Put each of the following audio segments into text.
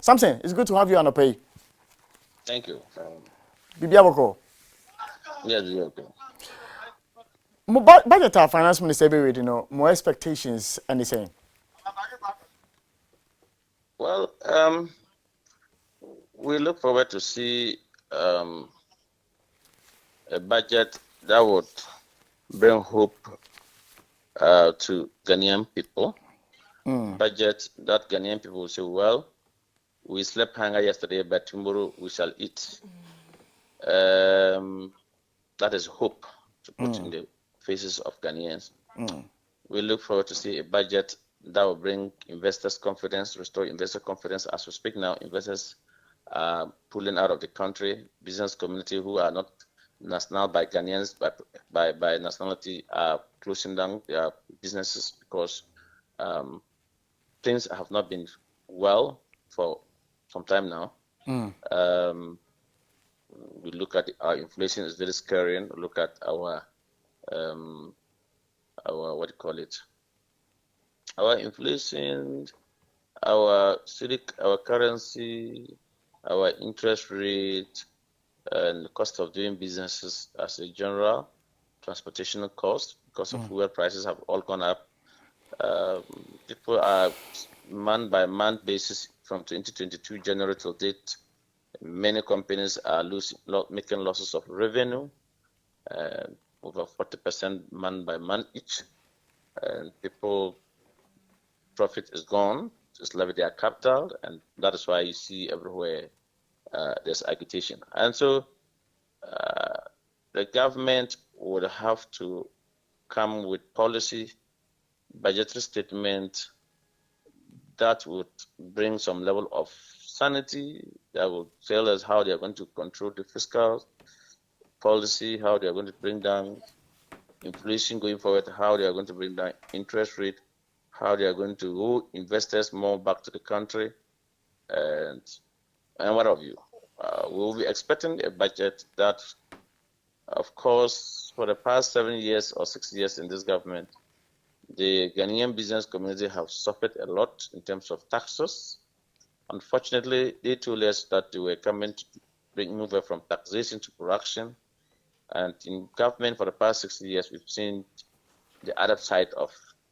Samson, it's good to have you on the pay. Thank you. Bibiaboko. Yes, yeah, okay. Budget our finance minister be ready, more expectations anything. Well, we look forward to see a budget that would bring hope to Ghanaian people. Budget that Ghanaian people will say, well, we slept hunger yesterday, but tomorrow we shall eat. That is hope to put in the faces of Ghanaians. We look forward to see a budget that will bring investors' confidence, restore investor confidence. As we speak now, investors are pulling out of the country. Business community who are not national by Ghanaians, by nationality, are closing down their businesses because things have not been well for some time now. We look at our inflation is very scary. We look at our what do you call it? Our inflation, our currency, our interest rate, and the cost of doing businesses as a general, transportation cost because of fuel prices have all gone up. People are month by month basis from 2022 January till date. Many companies are making losses of revenue, over 40% month by month each, and people profit is gone. Just leverage their capital, and that is why you see everywhere there's agitation. And so the government would have to come with policy, budgetary statement that would bring some level of sanity, that will tell us how they are going to control the fiscal policy, how they are going to bring down inflation going forward, how they are going to bring down interest rate, how they are going to woo investors more back to the country, and what have you. We will be expecting a budget that, of course, for the past 7 years or 6 years in this government, the Ghanaian business community have suffered a lot in terms of taxes. Unfortunately, they told us that they were coming to move from taxation to production. And in government for the past 60 years, we've seen the other side of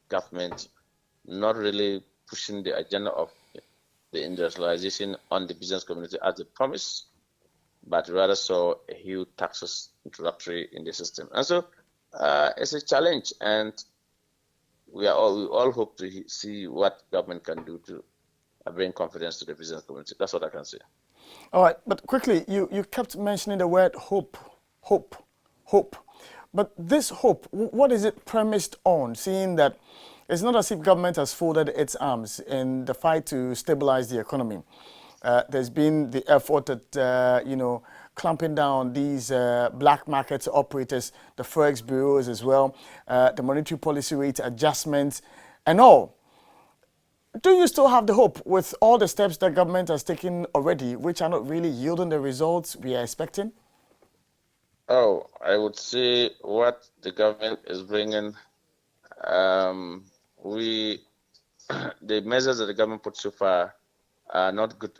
government not really pushing the agenda of the industrialization on the business community as they promised, but rather saw a huge taxes introductory in the system. And so it's a challenge, and we all hope to see what government can do to bring confidence to the business community. That's what I can say. All right, but quickly, you kept mentioning the word hope. But this hope, what is it premised on? Seeing that it's not as if government has folded its arms in the fight to stabilize the economy. There's been the effort at, clamping down these black market operators, the forex bureaus as well, the monetary policy rate adjustments and all. Do you still have the hope with all the steps that government has taken already, which are not really yielding the results we are expecting? Oh, I would say what the government is bringing, the measures that the government put so far are not good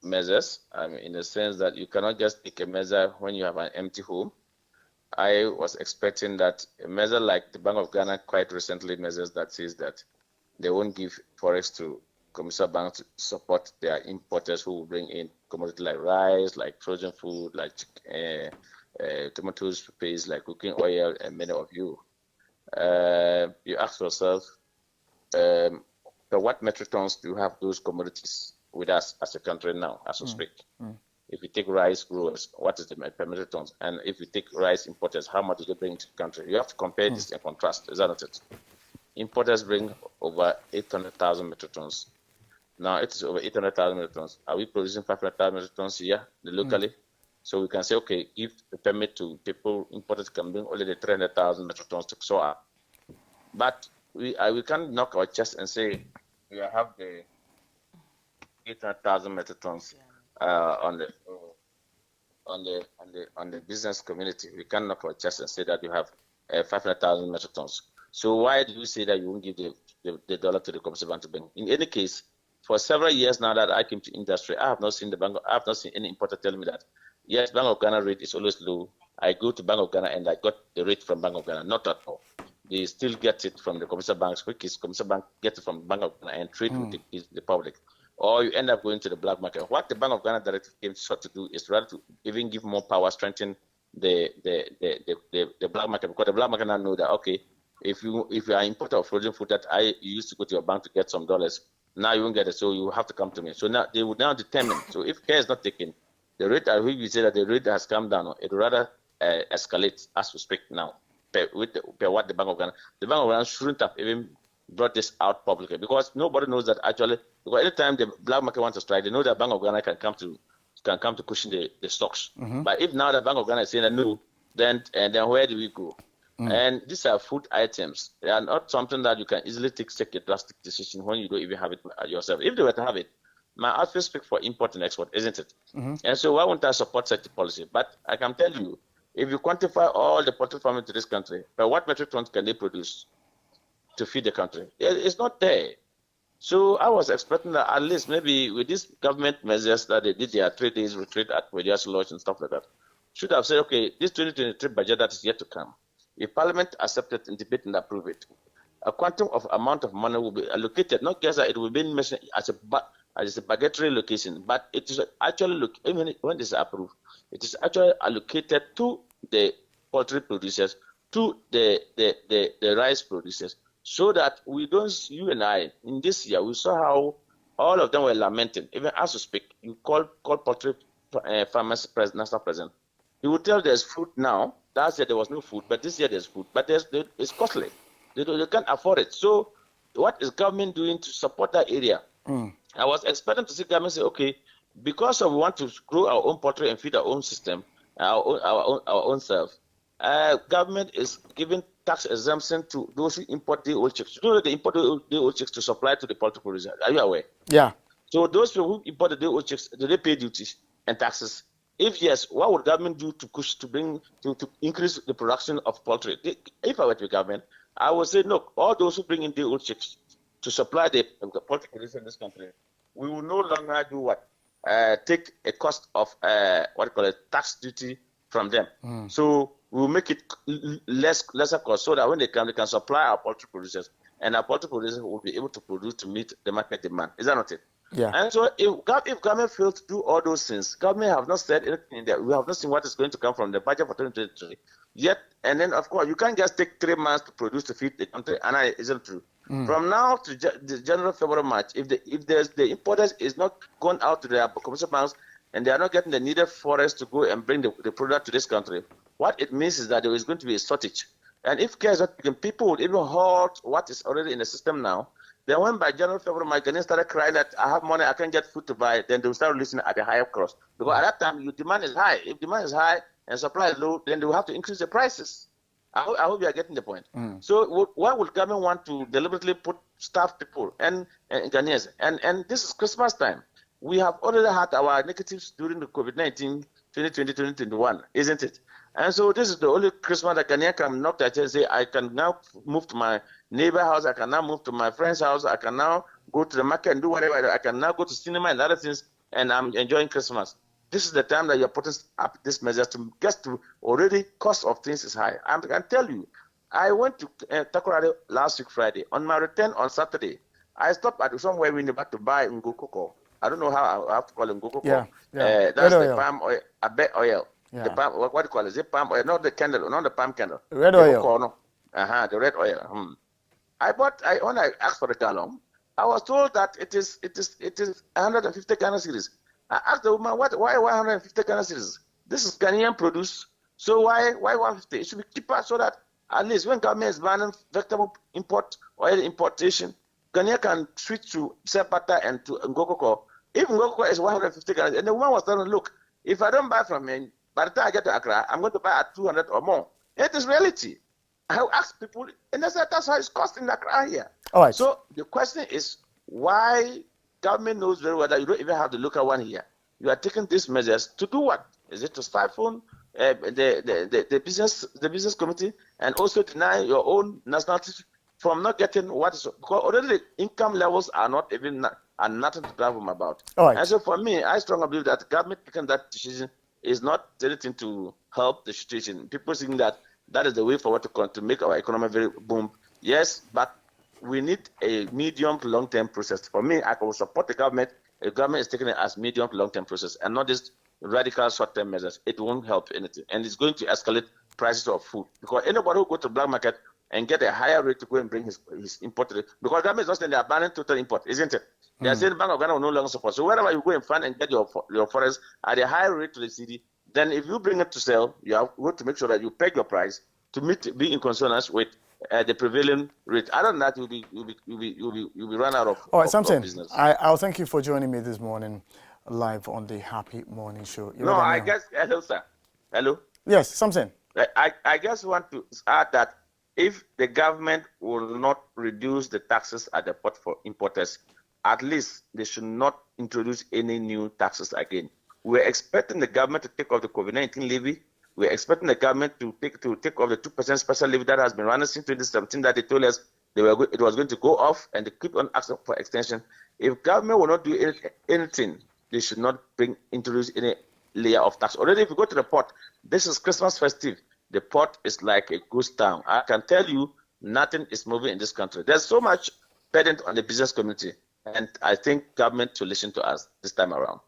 measures. I mean, in the sense that you cannot just take a measure when you have an empty home. I was expecting that a measure like the Bank of Ghana quite recently measures that says that they won't give forex to commercial banks to support their importers who will bring in commodities like rice, like frozen food, like tomatoes, paste, like cooking oil, and many of you. You ask yourself, what metric tons do you have those commodities with us as a country now, as we speak? If you take rice growers, what is the per metric tons? And if you take rice importers, how much do they bring to the country? You have to compare this and contrast, is that not it? Importers bring over 800,000 metric tons. Now it is over 800,000 metric tons. Are we producing 500,000 metric tons here locally? So we can say, okay, give the permit to people, importers can bring only the 300,000 metric tons to so on. But we can't knock our chest and say we have the 800,000 metric tons on the business community. We can't knock our chest and say that you have 500,000 metric tons. So why do you say that you won't give the dollar to the commercial bank to bring? In any case, For several years now that I came to industry, I have not seen any importer tell me that, yes, Bank of Ghana rate is always low. I go to Bank of Ghana and I got the rate from Bank of Ghana. Not at all. They still get it from the commercial banks, which is commercial bank get it from Bank of Ghana and trade with the public. Or you end up going to the black market. What the Bank of Ghana directive came to do is rather to even give more power, strengthen the black market, because the black market now know that, okay, if you are importer of frozen food that you used to go to your bank to get some dollars, now you won't get it, so you have to come to me. So now they would now determine. So if care is not taken, the rate at which you say that the rate has come down, it rather escalate as we speak now. Per what the Bank of Ghana shouldn't have even brought this out publicly, because nobody knows that actually. Because anytime the black market wants to strike, they know that Bank of Ghana can come to cushion the stocks. But if now the Bank of Ghana is saying that no, then where do we go? And these are food items. They are not something that you can easily take a drastic decision when you don't even have it yourself. If they were to have it, my outfit speak for import and export, isn't it? And so why won't I support such a policy? But I can tell you, if you quantify all the poultry farming to this country, by what metric tons can they produce to feed the country? It's not there. So I was expecting that at least maybe with these government measures that they did their 3 days retreat at Pedia's Lodge and stuff like that, should have said, okay, this 2023 budget that is yet to come, if Parliament accepted and debate and approve it, a quantum of amount of money will be allocated, not just that it will be mentioned as a budgetary location, but it is actually, even when it is approved, it is actually allocated to the poultry producers, to the rice producers, so that we don't, you and I, in this year, we saw how all of them were lamenting. Even as we speak, you call poultry farmers national president. He will tell there's food now. Last year there was no food, but this year there's food. But it's costly. They can't afford it. So what is government doing to support that area? I was expecting to see government say, okay, because we want to grow our own poultry and feed our own system, our own self, government is giving tax exemption to those who import the old chicks. You know, they import the old chicks to supply to the poultry producers. Are you aware? Yeah. So those people who import the old chicks, do they pay duties and taxes? If yes, what would government do to increase the production of poultry? If I were to be government, I would say, look, all those who bring in the old chicks to supply the poultry producers in this country, we will no longer do what? Take a cost of tax duty from them. So we will make it lesser cost, so that when they come, they can supply our poultry producers, and our poultry producers will be able to produce to meet the market demand. Is that not it? Yeah. And so if government fails to do all those things, government have not said anything in there. We have not seen what is going to come from the budget for 2023 yet. And then, of course, you can't just take 3 months to produce to feed the country, and that isn't true. From now to January, February, March, if the importers is not going out to their commercial banks and they are not getting the needed forest to go and bring the product to this country, what it means is that there is going to be a shortage. And if care is not taken, people would even halt what is already in the system now. Then when by January, February, March, Ghanaians started crying that I have money, I can't get food to buy, then they will start releasing at a higher cost. Because at that time, your demand is high. If demand is high and supply is low, then they will have to increase the prices. I hope you are getting the point. So why would government want to deliberately starve people and Ghanaians? And this is Christmas time. We have already had our negatives during the COVID-19 2020, 2021, isn't it? And so this is the only Christmas that Ghanaian can knock at and say, I can now move to my neighbor house, I can now move to my friend's house, I can now go to the market and do whatever, I can now go to cinema and other things, and I'm enjoying Christmas. This is the time that you're putting up this measure to get to already cost of things is high. I can tell you, I went to Takoradi last week Friday. On my return on Saturday, I stopped at somewhere in the back to buy Ngokoko. I don't know how I have to call it Ngokoko. Yeah. That's the palm oil, a bed oil. Yeah. The palm, what do you call it? Is it palm oil? Not the candle, not the palm candle. Red oil. The red oil. When I asked for the gallon, I was told that it is 150 Ghana cedis. I asked the woman, why 150 Ghana cedis? This is Ghanaian produce, so why 150? It should be cheaper, so that at least when government is banning vegetable import, oil importation, Ghanaian can switch to butter and to Ngokoko. If Ngokoko is 150 Ghana, and the woman was telling, look, if I don't buy from him, by the time I get to Accra, I'm going to buy at 200 or more. It is reality. I ask people, and I said that's how it's costing Accra here. All right. So the question is, why government knows very well that you don't even have the local one here. You are taking these measures to do what? Is it to stifle the business community and also deny your own nationality from not getting what is, because already the income levels are not and nothing to grab them about. All right. And so for me, I strongly believe that the government taking that decision is not anything to help the situation. People think that that is the way forward to make our economy very boom. Yes, but we need a medium to long-term process. For me, I will support the government. The government is taking it as medium to long-term process and not just radical short-term measures. It won't help anything. And it's going to escalate prices of food. Because anybody who go to the black market and get a higher rate to go and bring his imported, because government is not saying they are banning total import, isn't it? They are saying the Bank of Ghana will no longer support. So wherever you go and find and get your forest at a higher rate to the city, then if you bring it to sell, you have to make sure that you peg your price to be in consonance with the prevailing rate. Other than that, you'll be run out of, All right, of Samson, business. I'll thank you for joining me this morning live on the Happy Morning Show. No, I guess, hello, sir. Hello? Yes, Samson. I just want to add that if the government will not reduce the taxes at the port for importers, at least they should not introduce any new taxes again. We're expecting the government to take off the COVID-19 levy. We're expecting the government to take off the 2% special levy that has been running since 2017 that they told us it was going to go off, and they keep on asking for extension. If government will not do anything, they should not introduce any layer of tax. Already, if you go to the port, this is Christmas festive. The port is like a ghost town. I can tell you, nothing is moving in this country. There's so much burden on the business community, and I think government should listen to us this time around.